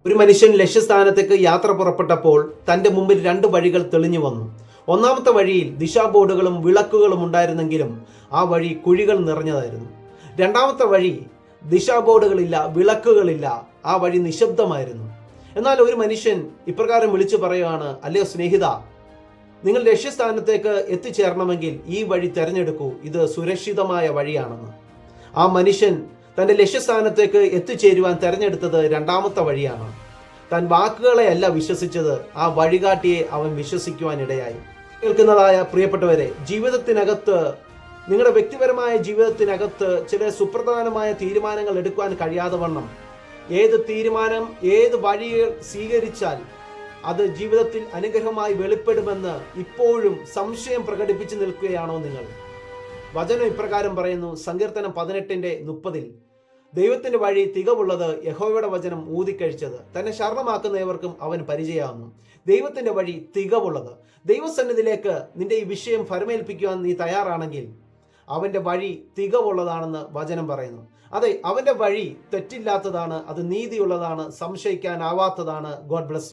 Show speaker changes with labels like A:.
A: ഒരു മനുഷ്യൻ ലക്ഷ്യസ്ഥാനത്തേക്ക് യാത്ര പുറപ്പെട്ടപ്പോൾ തൻ്റെ മുമ്പിൽ രണ്ട് വഴികൾ തെളിഞ്ഞു വന്നു. ഒന്നാമത്തെ വഴിയിൽ ദിശാ ബോർഡുകളും വിളക്കുകളും ഉണ്ടായിരുന്നെങ്കിലും ആ വഴി കുഴികൾ നിറഞ്ഞതായിരുന്നു. രണ്ടാമത്തെ വഴി ദിശാ ബോർഡുകളില്ല, വിളക്കുകളില്ല, ആ വഴി നിശബ്ദമായിരുന്നു. എന്നാൽ ഒരു മനുഷ്യൻ ഇപ്രകാരം വിളിച്ചു പറയുകയാണ്, അല്ലയോ സ്നേഹിത, നിങ്ങൾ ലക്ഷ്യസ്ഥാനത്തേക്ക് എത്തിച്ചേരണമെങ്കിൽ ഈ വഴി തിരഞ്ഞെടുക്കൂ, ഇത് സുരക്ഷിതമായ വഴിയാണെന്ന്. ആ മനുഷ്യൻ തൻ്റെ ലക്ഷ്യസ്ഥാനത്തേക്ക് എത്തിച്ചേരുവാൻ തിരഞ്ഞെടുത്തത് രണ്ടാമത്തെ വഴിയാണ്. താൻ വാക്കുകളെയല്ല വിശ്വസിച്ചത്, ആ വഴികാട്ടിയെ അവൻ വിശ്വസിക്കുവാനിടയായി. കേൾക്കുന്നതായ പ്രിയപ്പെട്ടവരെ, ജീവിതത്തിനകത്ത്, നിങ്ങളുടെ വ്യക്തിപരമായ ജീവിതത്തിനകത്ത് ചില സുപ്രധാനമായ തീരുമാനങ്ങൾ എടുക്കുവാൻ കഴിയാതെ വണ്ണം ഏത് തീരുമാനം, ഏത് വഴികൾ സ്വീകരിച്ചാൽ അത് ജീവിതത്തിൽ അനുഗ്രഹമായി വെളിപ്പെടുമെന്ന് ഇപ്പോഴും സംശയം പ്രകടിപ്പിച്ചു നിൽക്കുകയാണോ നിങ്ങൾ? വചനം ഇപ്രകാരം പറയുന്നു, സങ്കീർത്തനം 18:30, ദൈവത്തിന്റെ വഴി തികവുള്ളത്, യഹോവയുടെ വചനം ഊതിക്കഴിച്ചത്. തന്നെ ശരണമാക്കുന്നവർക്കും അവൻ പരിചയമാകുന്നു. ദൈവത്തിന്റെ വഴി തികവുള്ളത്. ദൈവസന്നിധിയിലേക്ക് നിന്റെ ഈ വിഷയം ഫലമേൽപ്പിക്കുവാൻ നീ തയ്യാറാണെങ്കിൽ അവന്റെ വഴി തികവുള്ളതാണെന്ന് വചനം പറയുന്നു. അതെ, അവന്റെ വഴി തെറ്റില്ലാത്തതാണ്, അത് നീതിയുള്ളതാണ്, സംശയിക്കാനാവാത്തതാണ്. God bless.